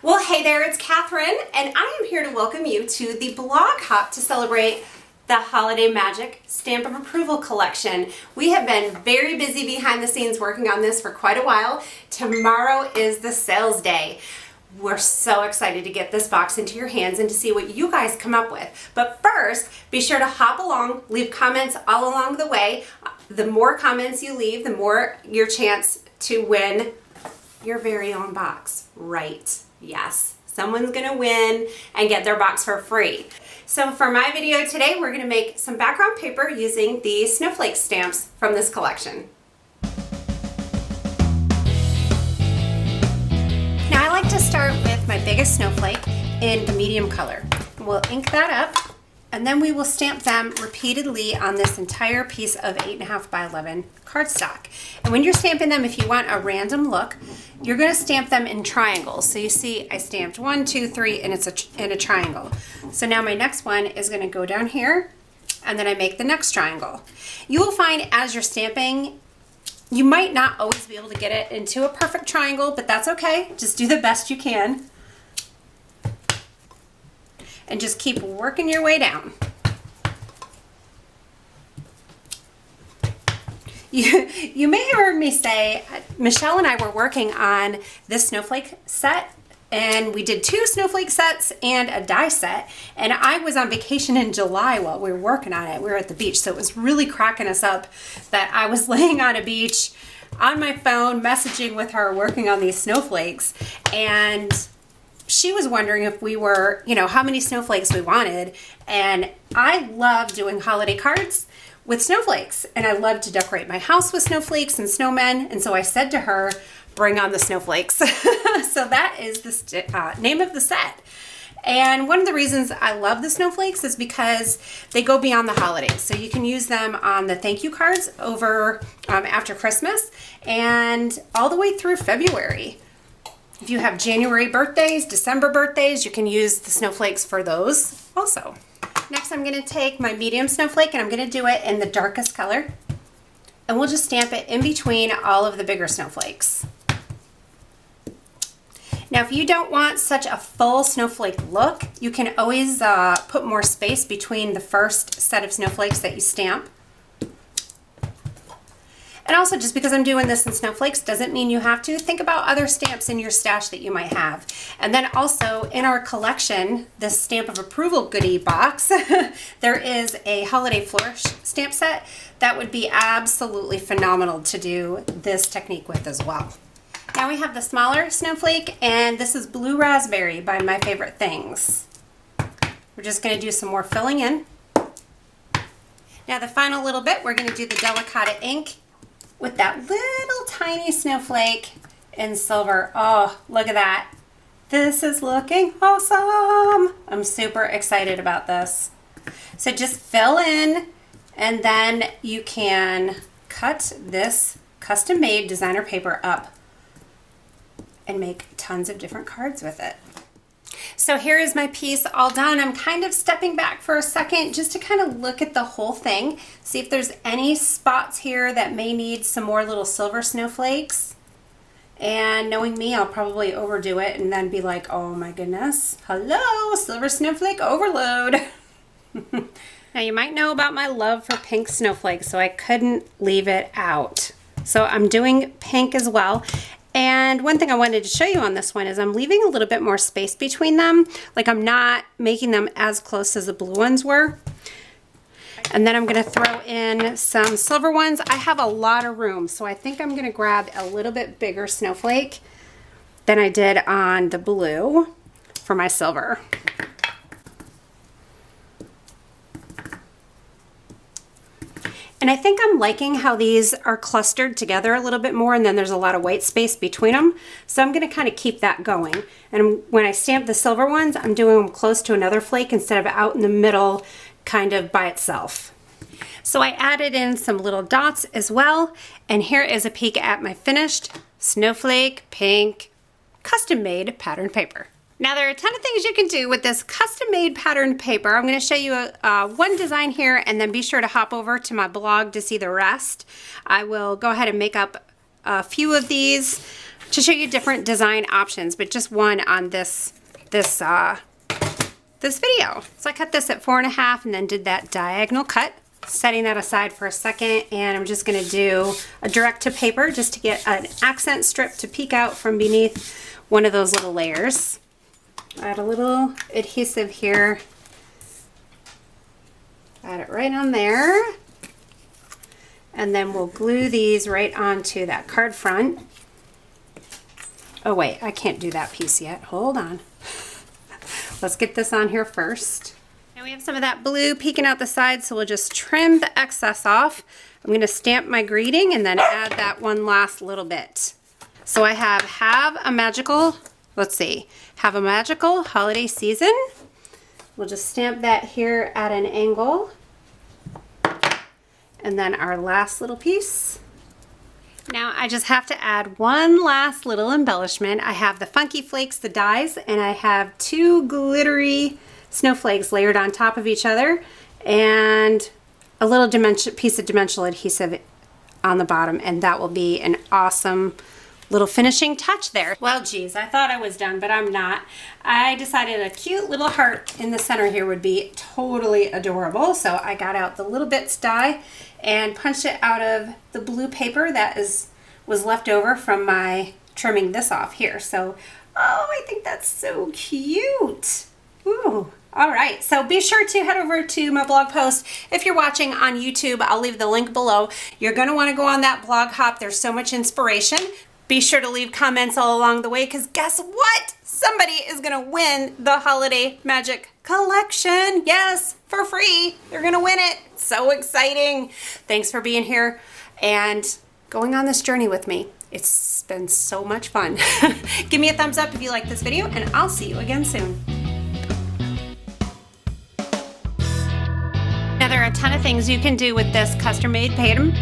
Well, hey there, it's Catherine, and I am here to welcome you to the blog hop to celebrate the Holiday Magic Stamp of Approval collection. We have been very busy behind the scenes working on this for quite a while. Tomorrow is the sales day. We're so excited to get this box into your hands and to see what you guys come up with. But first, be sure to hop along, leave comments all along the way. The more comments you leave, the more your chance to win your very own box. Right. Yes, someone's gonna win and get their box for free. So for my video today, we're gonna make some background paper using the Snowflake stamps from this collection. Now I like to start with my biggest snowflake in the medium color. We'll ink that up, and then we will stamp them repeatedly on this entire piece of 8.5 by 11 cardstock. And when you're stamping them, if you want a random look, you're going to stamp them in triangles. So you see I stamped 1, 2, 3, and it's in a triangle. So now my next one is going to go down here, and then I make the next triangle. You will find as you're stamping, you might not always be able to get it into a perfect triangle, but that's okay. Just do the best you can. And just keep working your way down. You may have heard me say, Michelle and I were working on this snowflake set, and we did 2 snowflake sets and a die set, and I was on vacation in July while we were working on it. We were at the beach, so it was really cracking us up that I was laying on a beach on my phone messaging with her working on these snowflakes, and she was wondering if we were, how many snowflakes we wanted. And I love doing holiday cards with snowflakes, and I love to decorate my house with snowflakes and snowmen. And so I said to her, bring on the snowflakes. So that is the name of the set. And one of the reasons I love the snowflakes is because they go beyond the holidays. So you can use them on the thank you cards over after Christmas and all the way through February. If you have January birthdays, December birthdays, you can use the snowflakes for those also. Next, I'm going to take my medium snowflake and I'm going to do it in the darkest color. And we'll just stamp it in between all of the bigger snowflakes. Now, if you don't want such a full snowflake look, you can always put more space between the first set of snowflakes that you stamp. And also, just because I'm doing this in snowflakes doesn't mean you have to. Think about other stamps in your stash that you might have. And then also in our collection, this Stamp of Approval goodie box, there is a Holiday Flourish stamp set that would be absolutely phenomenal to do this technique with as well. Now we have the smaller snowflake, and this is Blue Raspberry by My Favorite Things. We're just going to do some more filling in. Now the final little bit, we're going to do the Delicata ink with that little tiny snowflake in silver. Oh, look at that. This is looking awesome. I'm super excited about this. So just fill in, and then you can cut this custom-made designer paper up and make tons of different cards with it. So here is my piece all done. I'm kind of stepping back for a second just to kind of look at the whole thing, see if there's any spots here that may need some more little silver snowflakes. And knowing me, I'll probably overdo it and then be like, oh my goodness, hello, silver snowflake overload. Now you might know about my love for pink snowflakes, so I couldn't leave it out. So I'm doing pink as well. And one thing I wanted to show you on this one is I'm leaving a little bit more space between them. Like I'm not making them as close as the blue ones were. And then I'm going to throw in some silver ones. I have a lot of room, so I think I'm going to grab a little bit bigger snowflake than I did on the blue for my silver. And I think I'm liking how these are clustered together a little bit more, and then there's a lot of white space between them. So I'm going to kind of keep that going. And when I stamp the silver ones, I'm doing them close to another flake instead of out in the middle kind of by itself. So I added in some little dots as well. And here is a peek at my finished snowflake pink custom-made pattern paper. Now there are a ton of things you can do with this custom-made patterned paper. I'm going to show you one design here, and then be sure to hop over to my blog to see the rest. I will go ahead and make up a few of these to show you different design options, but just one on this video. So I cut this at 4.5 and then did that diagonal cut, setting that aside for a second, and I'm just gonna do a direct to paper just to get an accent strip to peek out from beneath one of those little layers. Add a little adhesive here. Add it right on there. And then we'll glue these right onto that card front. Oh wait, I can't do that piece yet. Hold on. Let's get this on here first. Now we have some of that blue peeking out the side, so we'll just trim the excess off. I'm going to stamp my greeting and then add that one last little bit. So I have a magical, let's see, have a magical holiday season. We'll just stamp that here at an angle. And then our last little piece. Now I just have to add one last little embellishment. I have the Funky Flakes, the dies, and I have 2 glittery snowflakes layered on top of each other and a little piece of dimensional adhesive on the bottom, and that will be an awesome little finishing touch there. Well, geez, I thought I was done, but I'm not. I decided a cute little heart in the center here would be totally adorable, so I got out the little bits die and punched it out of the blue paper that was left over from my trimming this off here. So, oh, I think that's so cute. Ooh. All right, so be sure to head over to my blog post. If you're watching on YouTube, I'll leave the link below. You're gonna wanna go on that blog hop. There's so much inspiration. Be sure to leave comments all along the way, because guess what? Somebody is gonna win the Holiday Magic Collection. Yes, for free. They're gonna win it. So exciting. Thanks for being here and going on this journey with me. It's been so much fun. Give me a thumbs up if you like this video, and I'll see you again soon. Now there are a ton of things you can do with this custom-made pattern.